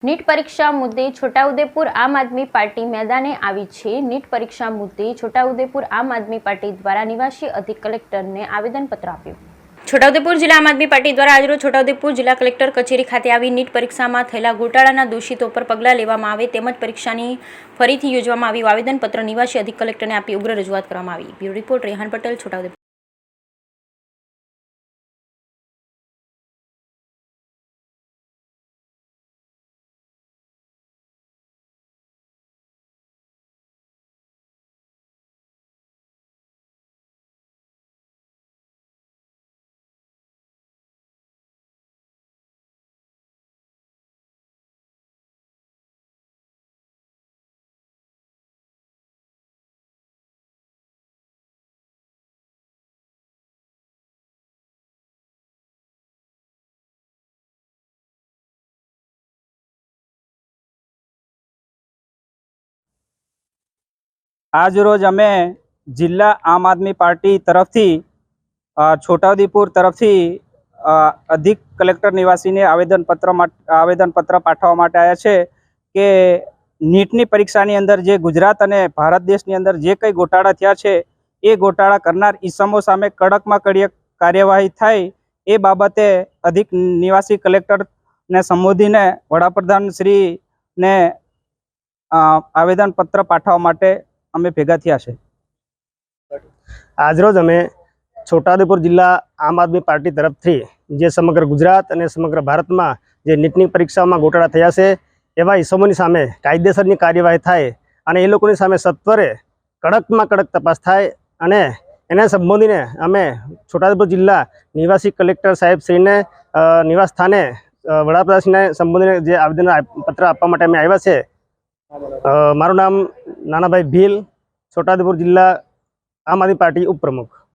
NEET પરીક્ષા મુદ્દે છોટાઉદેપુર આમ આદમી પાર્ટી મેદાને આવી છે। નીટ પરીક્ષા મુદ્દે છોટાઉદેપુર આમ આદમી પાર્ટી દ્વારા નિવાસી અધિક કલેક્ટરને આવેદનપત્ર આપ્યું। છોટાઉદેપુર જિલ્લા આમ આદમી પાર્ટી દ્વારા આજરોજ છોટાઉદેપુર જિલ્લા કલેક્ટર કચેરી ખાતે આવી નીટ પરીક્ષામાં થયેલા ગોટાળાના દોષિતો પર પગલાં લેવામાં આવે તેમજ પરીક્ષાની ફરીથી યોજવામાં આવી આવેદનપત્ર નિવાસી અધિક કલેક્ટરને આપી ઉગ્ર રજૂઆત કરવામાં આવી। Bureau report Rehan Patel, Chhota Udepur. आज रोज अमे जिला आम आदमी पार्टी तरफथी छोटाउदेपुर तरफथी अधिक कलेक्टर निवासी ने आवेदनपत्र पाठवा माटे आव्या छे के नीटनी परीक्षानी अंदर जे गुजरात अने भारत देशनी अंदर जे कई गोटाळा थया छे ए गोटाळा करनार ईसमो सामे कड़कमां कड़क कार्यवाही थाय ए बाबते अधिक निवासी कलेक्टर ने संबोधीने वडाप्रधान श्री ने आवेदनपत्र पाठवा माटे अमे भेगा थया छे। आज रोज अमे छोटाउदेपुर जिला आम आदमी पार्टी तरफथी जे समग्र गुजरात और समग्र भारत में जे नीटनी परीक्षा में गोटाळा थया छे एवा ईसमोनी सामे कायदेसरनी कार्यवाही थाय अने ए लोकोनी सामे सत्वरे कड़क में कड़क तपास थाय अने एने संबोधीने अमे छोटाउदेपुर जिला निवासी कलेक्टर साहेब श्रीने निवास स्थाने वडाप्रधानश्रीने संबोधीने जे आवेदनपत्र आपवा माटे अमे आव्या छे। मारू नाम नानाभाई भील, छोटाउदेपुर जिला आम आदमी पार्टी उपप्रमुख।